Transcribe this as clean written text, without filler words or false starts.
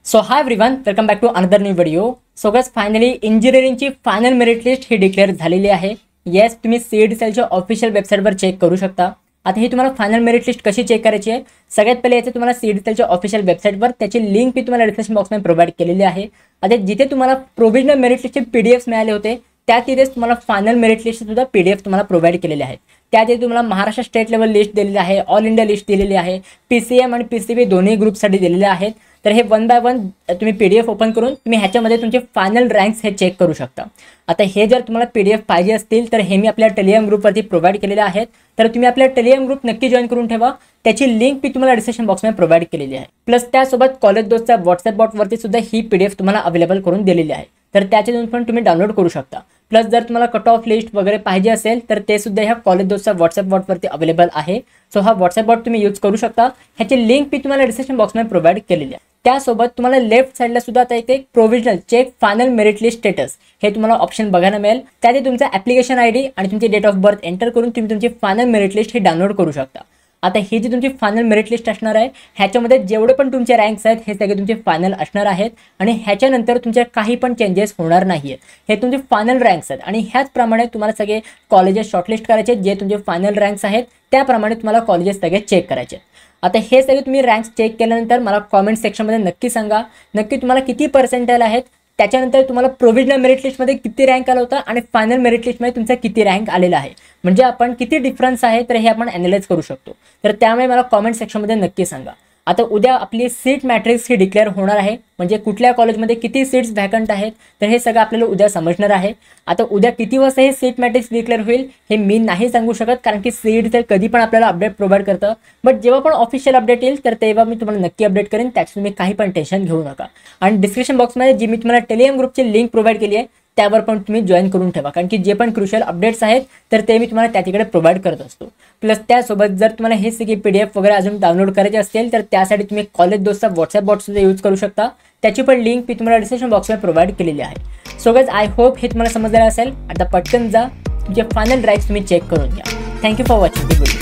So hi everyone, welcome back to another new video. So guys, finally इंजिनिअरिंगची final merit list ही declare झालेली आहे. Yes, तुम्ही CET सेलच्या ऑफिशियल वेबसाईटवर चेक करू शकता. आता ही तुम्हाला फायनल मेरिट लिस्ट कशी चेक करायची आहे, सगळ्यात पहिले याचे तुम्हाला सीईटी सेलच्या ऑफिशियल वेबसाईटवर त्याची लिंक मी तुम्हाला डिस्क्रिप्शन बॉक्समध्ये प्रोव्हाइड केलेली आहे. आता जिथे तुम्हाला प्रोव्हिजनल मेरिट लिस्टचे पीडीएफ मिळाले होते त्या तिथेच तुम्हाला फायनल मेरिट लिस्ट सुद्धा पीडीएफ तुम्हाला प्रोव्हाइड केलेले आहेत. त्यात तुम्हाला महाराष्ट्र स्टेट लेवल लिस्ट दिलेली आहे, ऑल इंडिया लिस्ट दिलेली आहे, पीसीएम आणि पीसीबी दोन्ही ग्रुपसाठी दिलेले आहेत. तर हे वन बाय वन तुम्ही पीडीएफ ओपन करून तुम्ही ह्याच्यामध्ये तुमचे फायनल रँक्स हे चेक करू शकता. आता हे जर तुम्हाला पीडीएफ पाहिजे असतील तर हे मी आपल्या टेलिग्राम ग्रुपवरती प्रोव्हाइड केलेले आहेत. तर तुम्ही आपल्या टेलिग्राम ग्रुप नक्की जॉईन करून ठेवा. त्याची लिंक मी तुम्हाला डिस्क्रिप्शन बॉक्समध्ये प्रोव्हाइड केलेली आहे. प्लस त्यासोबत कॉलेज दोस्तच्या व्हॉट्सअप बॉटवरती सुद्धा ही पीडीएफ तुम्हाला अवेलेबल करून दिलेली आहे. तर त्याच्यातून पण तुम्ही डाउनलोड करू शकता. प्लस जर तुम्हाला कट ऑफ लिस्ट वगैरे पाहिजे असेल तर ते सुद्धा ह्या कॉलेज दोस्तच्या व्हॉट्सअप बॉटवरती अवेलेबल आहे. सो हा व्हॉट्सअप बॉट तुम्ही यूज करू शकता. ह्याची लिंक मी तुम्हाला डिस्क्रिप्शन बॉक्समध्ये प्रोव्हाइड केलेली आहे. त्यासोबत तुम्हाला लेफ्ट साईडला सुद्धा आता एक provisional check final merit list status हे तुम्हाला ऑप्शन बघायला मिळेल. त्यात तुमचा ॲप्लिकेशन आयडी आणि तुमची डेट ऑफ बर्थ एंटर करून तुम्ही तुमची फायनल मेरिट लिस्ट हे डाउनलोड करू शकता. आता ही जी तुमची फायनल मेरिट लिस्ट असणार आहे ह्याच्यामध्ये जेवढे पण तुमचे रँक्स आहेत हे सगळे तुमचे फायनल असणार आहेत आणि ह्याच्यानंतर तुमचे काही पण चेंजेस होणार नाही आहेत. हे तुमचे फायनल रँक्स आहेत आणि ह्याचप्रमाणे तुम्हाला सगळे कॉलेजेस शॉर्टलिस्ट करायचे. जे तुमचे फायनल रँक्स आहेत त्याप्रमाणे तुम्हाला कॉलेजेस सगळे चेक करायचे. आता हे सगळे तुम्ही रँक्स चेक केल्यानंतर मला कॉमेंट सेक्शनमध्ये नक्की सांगा नक्की तुम्हाला किती पर्सेंटाइल आहेत. त्याच्यानंतर तुम्हाला प्रोव्हिजनल मेरिट लिस्टमध्ये किती रँक आला होता आणि फायनल मेरिट लिस्टमध्ये तुमचा किती रँक आलेला आहे, म्हणजे आपण किती डिफरन्स आहे तर हे आपण ॲनालाइज करू शकतो. तर त्यामुळे मला कॉमेंट सेक्शनमध्ये नक्की सांगा. आता उद्या आपली सीट मॅट्रिक्स ही डिक्लेअर होणार आहे, म्हणजे कुठल्या कॉलेजमध्ये किती सीट्स व्हॅकंट आहेत तर हे सगळं आपल्याला उद्या समजणार आहे. आता उद्या किती वाजता हे सीट मॅट्रिक्स डिक्लेअर होईल हे मी नाही सांगू शकत, कारण की सीईटी तर कधी पण आपल्याला अपडेट प्रोव्हाइड करतं. बट जेव्हा पण ऑफिशियल अपडेट येईल तर तेव्हा मी तुम्हाला नक्की अपडेट करेन. त्याची तुम्ही काही पण टेन्शन घेऊ नका. आणि डिस्क्रिप्शन बॉक्समध्ये जी मी तुम्हाला टेलिग्राम ग्रुपची लिंक प्रोव्हाइड केली आहे त्यावर पण तुम्ही जॉईन करून ठेवा, कारण की जे पण क्रुशियल अपडेट्स आहेत तर ते मी तुम्हाला त्या तिकडे प्रोव्हाइड करत असतो. प्लस त्यासोबत जर तुम्हाला हे सगळे पीडीएफ वगैरे अजून डाउनलोड करायचे असतील तर त्यासाठी तुम्ही कॉलेज दोस्तचा व्हॉट्सअप बॉट सुद्धा यूज करू शकता. त्याची पण लिंक मी तुम्हाला डिस्क्रिप्शन बॉक्समध्ये प्रोव्हाइड केलेली आहे. सो गाइस, आय होप हे तुम्हाला समजलेलं असेल. आता पटकन जा तुमचे फायनल रँक्स तुम्ही चेक करून घ्या. Thank you for watching the video.